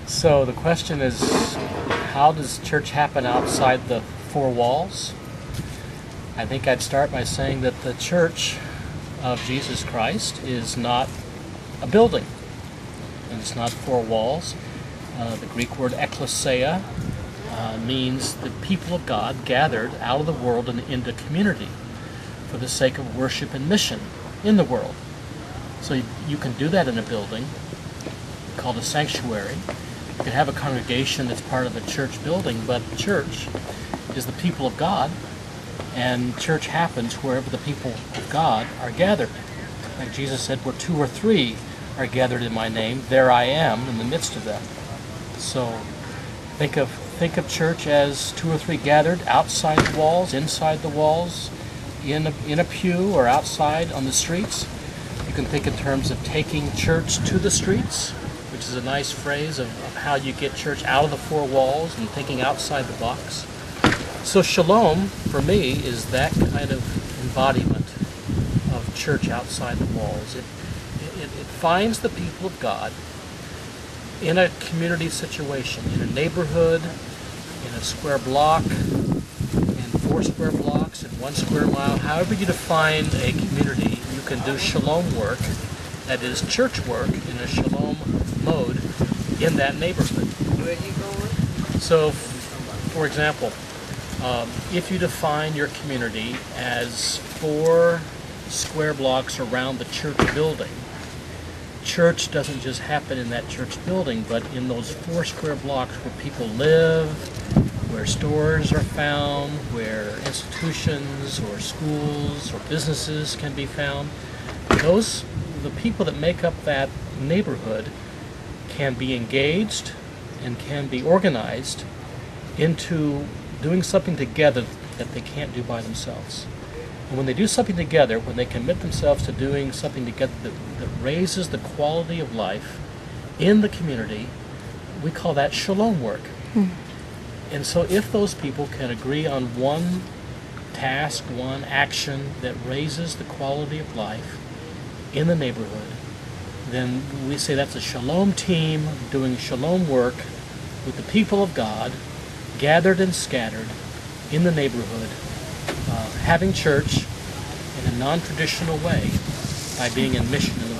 So the question is, how does church happen outside the four walls? I think I'd start by saying that the church of Jesus Christ is not a building, and it's not four walls. The Greek word ekklesia means the people of God gathered out of the world and into community for the sake of worship and mission in the world. So you can do that in a building called a sanctuary. You can have a congregation that's part of a church building, but church is the people of God, and church happens wherever the people of God are gathered. Like Jesus said, where two or three are gathered in my name, there I am in the midst of them. So think of church as two or three gathered outside the walls, inside the walls, in a pew or outside on the streets. You can think in terms of taking church to the streets, which is a nice phrase of how you get church out of the four walls and thinking outside the box. So Shalom, for me, is that kind of embodiment of church outside the walls. It finds the people of God in a community situation, in a neighborhood, in a square block, in 4 square blocks, in 1 square mile. However you define a community, you can do Shalom work, that is church work, in a Shalom mode in that neighborhood. Where you going? So, for example, if you define your community as 4 square blocks around the church building, church doesn't just happen in that church building, but in those 4 square blocks where people live, where stores are found, where institutions or schools or businesses can be found. The people that make up that neighborhood can be engaged and can be organized into doing something together that they can't do by themselves. And when they do something together, when they commit themselves to doing something together that raises the quality of life in the community, we call that Shalom work. And so if those people can agree on one task, one action that raises the quality of life in the neighborhood, then we say that's a Shalom team doing Shalom work with the people of God, gathered and scattered in the neighborhood, having church in a non-traditional way by being in mission in